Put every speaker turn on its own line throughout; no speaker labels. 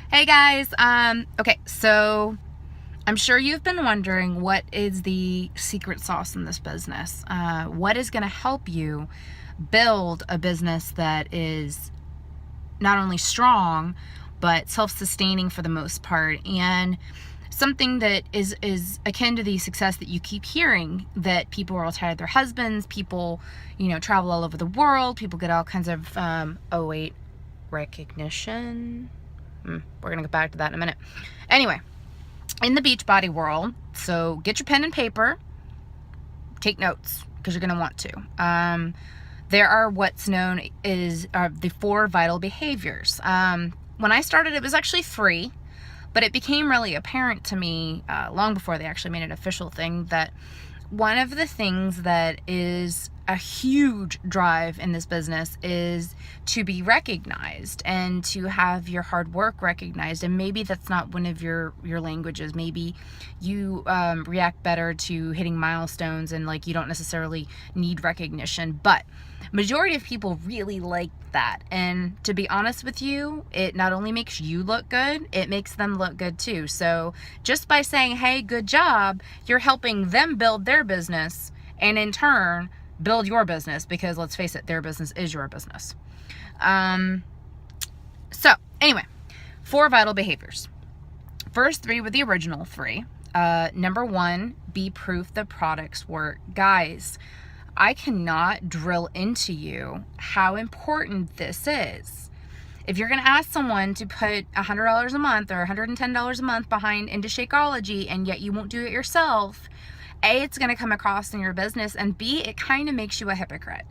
Hey guys, okay, so I'm sure you've been wondering what is the secret sauce in this business? What is going to help you build a business that is not only strong, but self-sustaining for the most part, and something that is akin to the success that you keep hearing, that people are tired of their husbands, people, travel all over the world, people get all kinds of, recognition. We're going to get back to that in a minute. Anyway, in the Beachbody world, so get your pen and paper, take notes, because you're going to want to. There are what's known as the 4 vital behaviors. When I started, it was actually 3, but it became really apparent to me long before they actually made an official thing that one of the things that is a huge drive in this business is to be recognized and to have your hard work recognized. And maybe that's not one of your languages. Maybe you react better to hitting milestones and you don't necessarily need recognition, but majority of people really like that. And to be honest with you, it not only makes you look good, it makes them look good too. So just by saying, hey, good job, you're helping them build their business, and in turn build your business, because let's face it, their business is your business. So anyway, 4 vital behaviors. First 3 were the original 3. Number 1, be proof the products work. Guys, I cannot drill into you how important this is. If you're going to ask someone to put $100 a month or $110 a month behind into Shakeology, and yet you won't do it yourself, A, it's going to come across in your business, and B, it kind of makes you a hypocrite.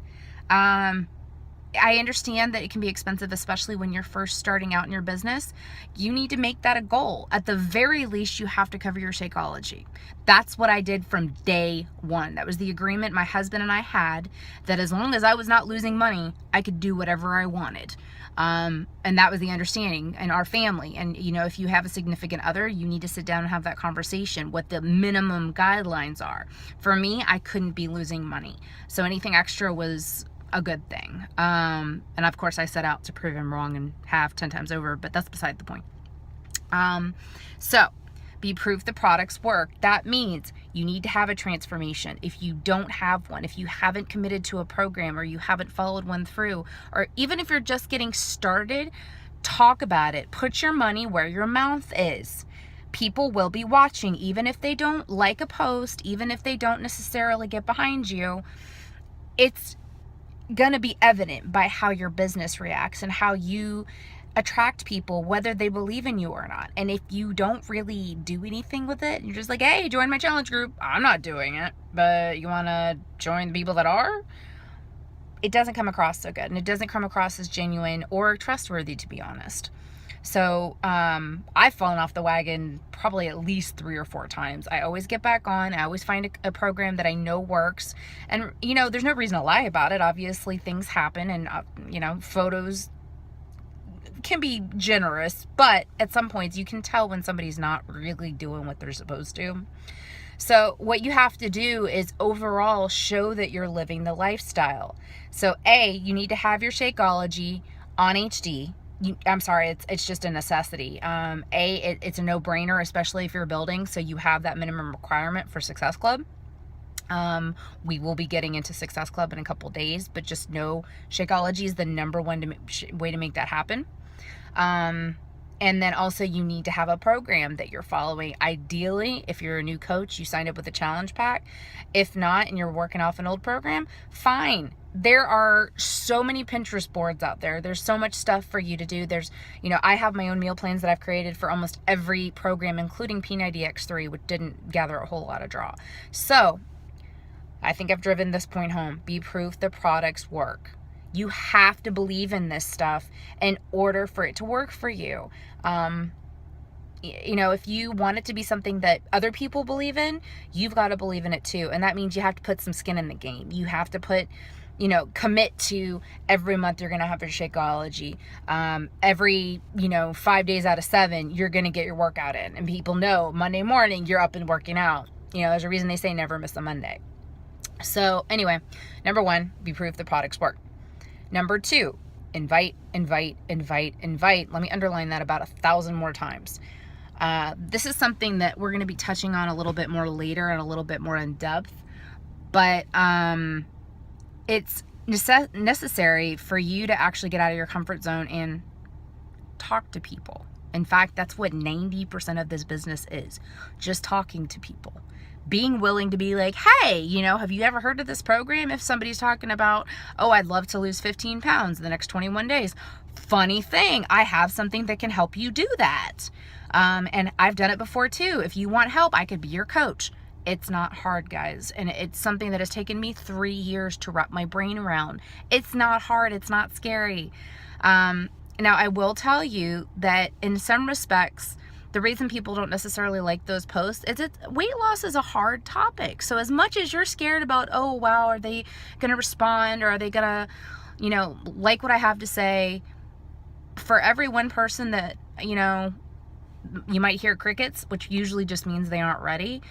I understand that it can be expensive, especially when you're first starting out in your business. You need to make that a goal. At the very least, you have to cover your Shakeology. That's what I did from day one. That was the agreement my husband and I had, that as long as I was not losing money, I could do whatever I wanted. And that was the understanding in our family. And, if you have a significant other, you need to sit down and have that conversation, what the minimum guidelines are. For me, I couldn't be losing money. So anything extra was a good thing. And of course I set out to prove him wrong and have 10 times over, but that's beside the point. So be proof the products work. That means you need to have a transformation. If you don't have one, if you haven't committed to a program, or you haven't followed one through, or even if you're just getting started, talk about it. Put your money where your mouth is. People will be watching, even if they don't like a post, even if they don't necessarily get behind you. It's gonna be evident by how your business reacts and how you attract people, whether they believe in you or not. And if you don't really do anything with it, you're just like, hey, join my challenge group. I'm not doing it, but you want to join the people that are? It doesn't come across so good, and it doesn't come across as genuine or trustworthy, to be honest. So I've fallen off the wagon probably at least 3 or 4 times. I always get back on. I always find a program that I know works. And, there's no reason to lie about it. Obviously, things happen, and, photos can be generous. But at some points, you can tell when somebody's not really doing what they're supposed to. So what you have to do is overall show that you're living the lifestyle. So A, you need to have your Shakeology on HD. I'm sorry, it's just a necessity. It's a no-brainer, especially if you're building, so you have that minimum requirement for Success Club. We will be getting into Success Club in a couple days, but just know Shakeology is the number one way to make that happen. And then also you need to have a program that you're following. Ideally, if you're a new coach, you signed up with a challenge pack. If not, and you're working off an old program, fine. There are so many Pinterest boards out there. There's so much stuff for you to do. There's, I have my own meal plans that I've created for almost every program, including P90X3, which didn't gather a whole lot of draw. So I think I've driven this point home. Be proof the products work. You have to believe in this stuff in order for it to work for you. If you want it to be something that other people believe in, you've got to believe in it too. And that means you have to put some skin in the game. You have to put, commit to every month you're going to have your Shakeology. Every, 5 days out of 7, you're going to get your workout in. And people know Monday morning you're up and working out. There's a reason they say never miss a Monday. So anyway, number 1, be proof the products work. Number 2, Invite, invite, invite, invite. Let me underline that about 1,000 more times. This is something that we're going to be touching on a little bit more later and a little bit more in depth. But it's necessary for you to actually get out of your comfort zone and talk to people. In fact, that's what 90% of this business is. Just talking to people. Being willing to be like, hey, you know, have you ever heard of this program? If somebody's talking about, oh, I'd love to lose 15 pounds in the next 21 days. Funny thing, I have something that can help you do that. And I've done it before too. If you want help, I could be your coach. It's not hard, guys. And it's something that has taken me 3 years to wrap my brain around. It's not hard. It's not scary. Now, I will tell you that in some respects, the reason people don't necessarily like those posts is weight loss is a hard topic. So as much as you're scared about, oh, wow, are they going to respond, or are they going to, you know, like what I have to say, for every one person that, you know, you might hear crickets, which usually just means they aren't ready.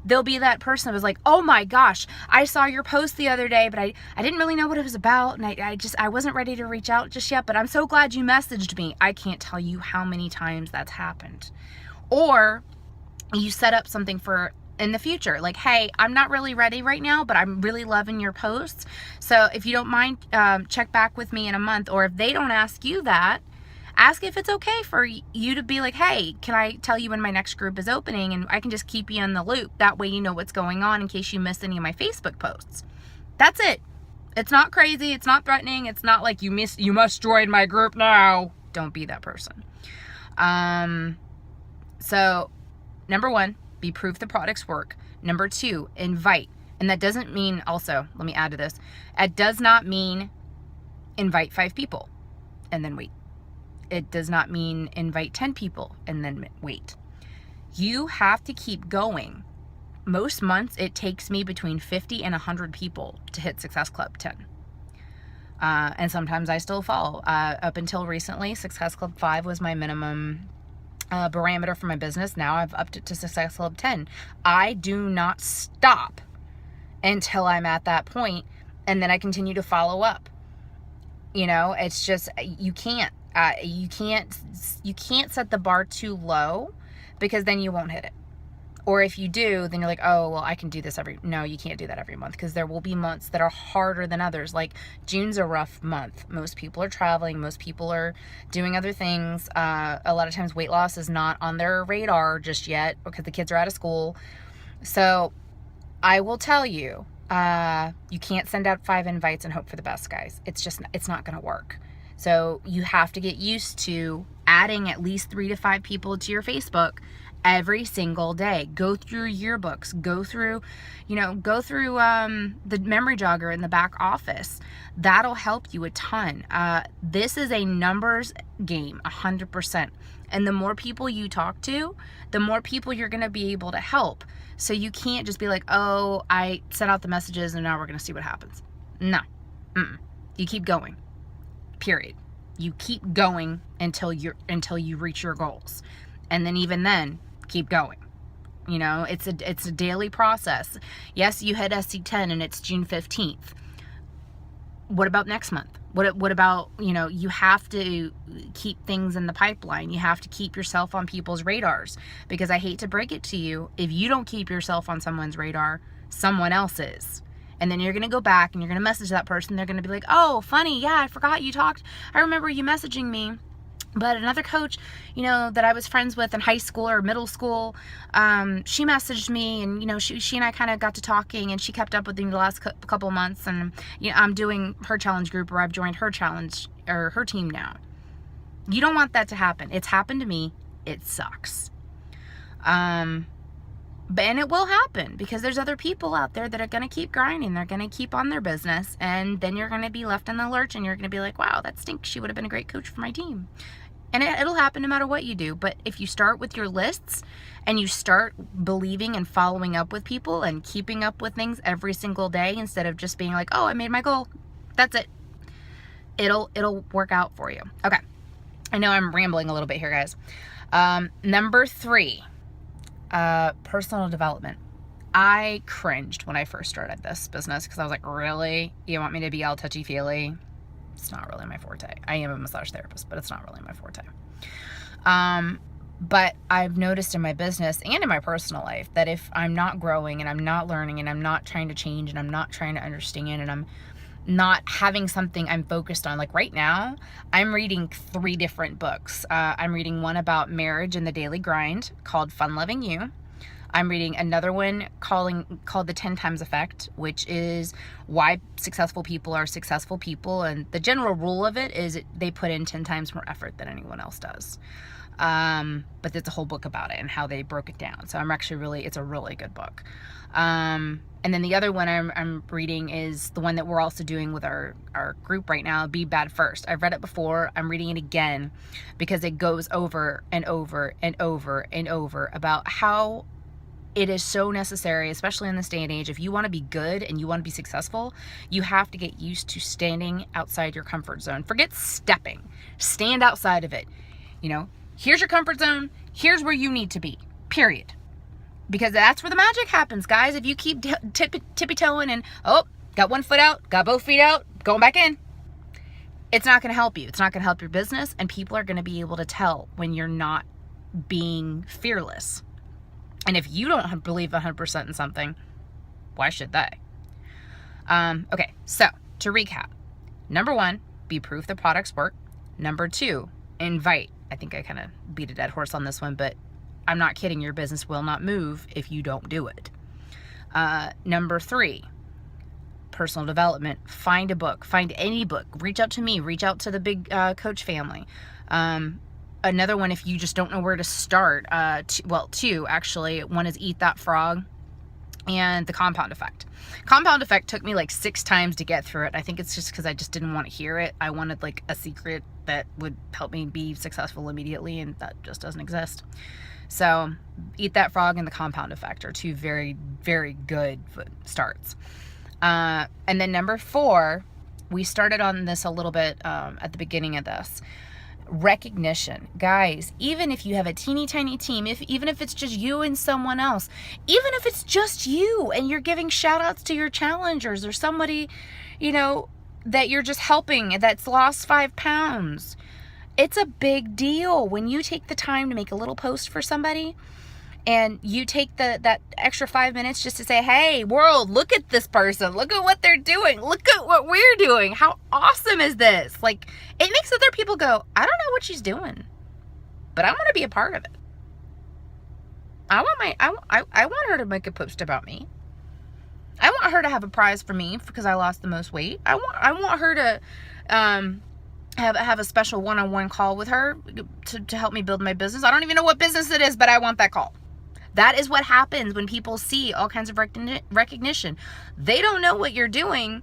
There'll be that person who's like, oh my gosh, I saw your post the other day, but I didn't really know what it was about. And I wasn't ready to reach out just yet, but I'm so glad you messaged me. I can't tell you how many times that's happened. Or you set up something for in the future. Like, hey, I'm not really ready right now, but I'm really loving your posts. So if you don't mind, check back with me in a month. Or if they don't ask you that, ask if it's okay for you to be like, hey, can I tell you when my next group is opening? And I can just keep you in the loop. That way you know what's going on in case you miss any of my Facebook posts. That's it. It's not crazy. It's not threatening. It's not like you must join my group now. Don't be that person. So number 1, be proof the products work. Number 2, invite. And that doesn't mean, also, let me add to this. It does not mean invite 5 people and then wait. It does not mean invite 10 people and then wait. You have to keep going. Most months, it takes me between 50 and 100 people to hit Success Club 10. And sometimes I still fall. Up until recently, Success Club 5 was my minimum parameter for my business. Now I've upped it to Success Club 10. I do not stop until I'm at that point, and then I continue to follow up. You know, it's just, you can't set the bar too low, because then you won't hit it. Or if you do, then you're like, oh, well, I can do this no, you can't do that every month, because there will be months that are harder than others. Like June's a rough month. Most people are traveling. Most people are doing other things. A lot of times weight loss is not on their radar just yet because the kids are out of school. So I will tell you, you can't send out 5 invites and hope for the best, guys. It's not going to work. So you have to get used to adding at least 3 to 5 people to your Facebook every single day. Go through yearbooks, go through the memory jogger in the back office. That'll help you a ton. This is a numbers game, 100%. And the more people you talk to, the more people you're going to be able to help. So you can't just be like, oh, I sent out the messages and now we're going to see what happens. No. You keep going. Period. You keep going until you reach your goals. And then even then, keep going. You know, it's a daily process. Yes, you hit SC10 and it's June 15th. What about next month? What about, you have to keep things in the pipeline. You have to keep yourself on people's radars, because I hate to break it to you, if you don't keep yourself on someone's radar, someone else is. And then you're going to go back and you're going to message that person. They're going to be like, oh, funny. Yeah, I forgot you talked. I remember you messaging me. But another coach, that I was friends with in high school or middle school, she messaged me, and, she and I kind of got to talking, and she kept up with me the last couple months. And, I'm doing her challenge group, or I've joined her challenge or her team now. You don't want that to happen. It's happened to me. It sucks. And it will happen, because there's other people out there that are going to keep grinding. They're going to keep on their business, and then you're going to be left in the lurch, and you're going to be like, wow, that stinks. She would have been a great coach for my team. And it'll happen no matter what you do. But if you start with your lists and you start believing and following up with people and keeping up with things every single day, instead of just being like, oh, I made my goal, that's it, it'll work out for you. Okay. I know I'm rambling a little bit here, guys. Number 3. Personal development. I cringed when I first started this business, because I was like, really? You want me to be all touchy-feely? It's not really my forte. I am a massage therapist, but it's not really my forte. But I've noticed in my business and in my personal life that if I'm not growing and I'm not learning and I'm not trying to change and I'm not trying to understand and I'm not having something I'm focused on, like right now, I'm reading 3 different books. I'm reading one about marriage and the daily grind called Fun Loving You. I'm reading another one called The 10 Times Effect, which is why successful people are successful people. And the general rule of it is they put in 10 times more effort than anyone else does. But there's a whole book about it and how they broke it down. So it's a really good book. And then the other one I'm reading is the one that we're also doing with our group right now, Be Bad First. I've read it before. I'm reading it again because it goes over and over and over and over about how it is so necessary, especially in this day and age. If you want to be good and you want to be successful, you have to get used to standing outside your comfort zone. Forget stepping. Stand outside of it. Here's your comfort zone. Here's where you need to be, period. Because that's where the magic happens, guys. If you keep tippy-toeing and, got one foot out, got both feet out, going back in, it's not going to help you. It's not going to help your business, and people are going to be able to tell when you're not being fearless. And if you don't believe 100% in something, why should they? Okay, so to recap. Number 1, be proof the products work. Number 2, invite. I think I kind of beat a dead horse on this one, but I'm not kidding. Your business will not move if you don't do it. Number 3, personal development. Find a book. Find any book. Reach out to me. Reach out to the big coach family. Another one, if you just don't know where to start, 2 actually. One is Eat That Frog and The Compound Effect. Compound Effect took me like 6 times to get through it. I think it's just because I just didn't want to hear it. I wanted like a secret that would help me be successful immediately, and that just doesn't exist. So Eat That Frog and The Compound Effect are 2 very, very good starts. And then number 4, we started on this a little bit at the beginning of this. Recognition. Guys, even if you have a teeny tiny team, even if it's just you and someone else, even if it's just you and you're giving shout outs to your challengers or somebody, that you're just helping that's lost 5 pounds, it's a big deal when you take the time to make a little post for somebody and you take that extra 5 minutes just to say, hey, world, look at this person. Look at what they're doing. Look at what we're doing. How awesome is this? Like, it makes other people go, I don't know what she's doing, but I want to be a part of it. I want her to make a post about me. I want her to have a prize for me because I lost the most weight. I want her to have a special one-on-one call with her to help me build my business. I don't even know what business it is, but I want that call. That is what happens when people see all kinds of recognition. They don't know what you're doing,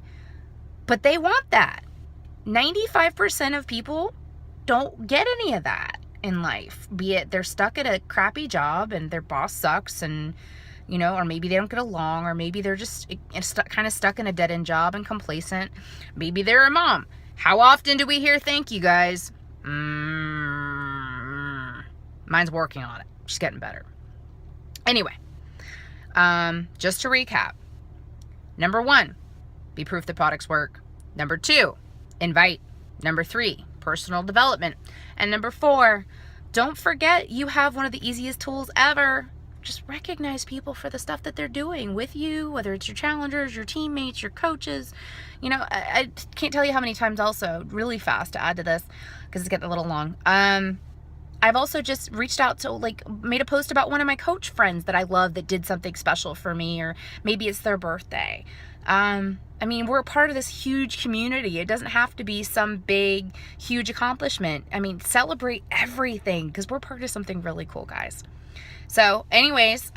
but they want that. 95% of people don't get any of that in life. Be it they're stuck at a crappy job and their boss sucks, and or maybe they don't get along, or maybe they're just kind of stuck in a dead-end job and complacent. Maybe they're a mom. How often do we hear thank you, guys? Mine's working on it. She's getting better. Anyway, just to recap. Number 1, be proof the products work. Number 2, invite. Number 3, personal development. And number 4, don't forget you have one of the easiest tools ever. Just recognize people for the stuff that they're doing with you, whether it's your challengers, your teammates, your coaches. I can't tell you how many times also, really fast to add to this, because it's getting a little long. I've also just reached out to, made a post about one of my coach friends that I love that did something special for me, or maybe it's their birthday. We're a part of this huge community. It doesn't have to be some big, huge accomplishment. Celebrate everything, because we're part of something really cool, guys. So anyways,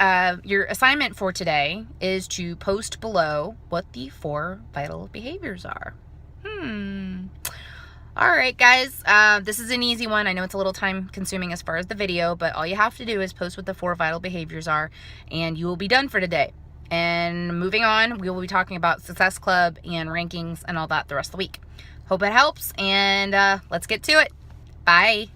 your assignment for today is to post below what the 4 vital behaviors are. All right, guys, this is an easy one. I know it's a little time consuming as far as the video, but all you have to do is post what the 4 vital behaviors are, and you will be done for today. And moving on, we will be talking about Success Club and rankings and all that the rest of the week. Hope it helps, and let's get to it. Bye.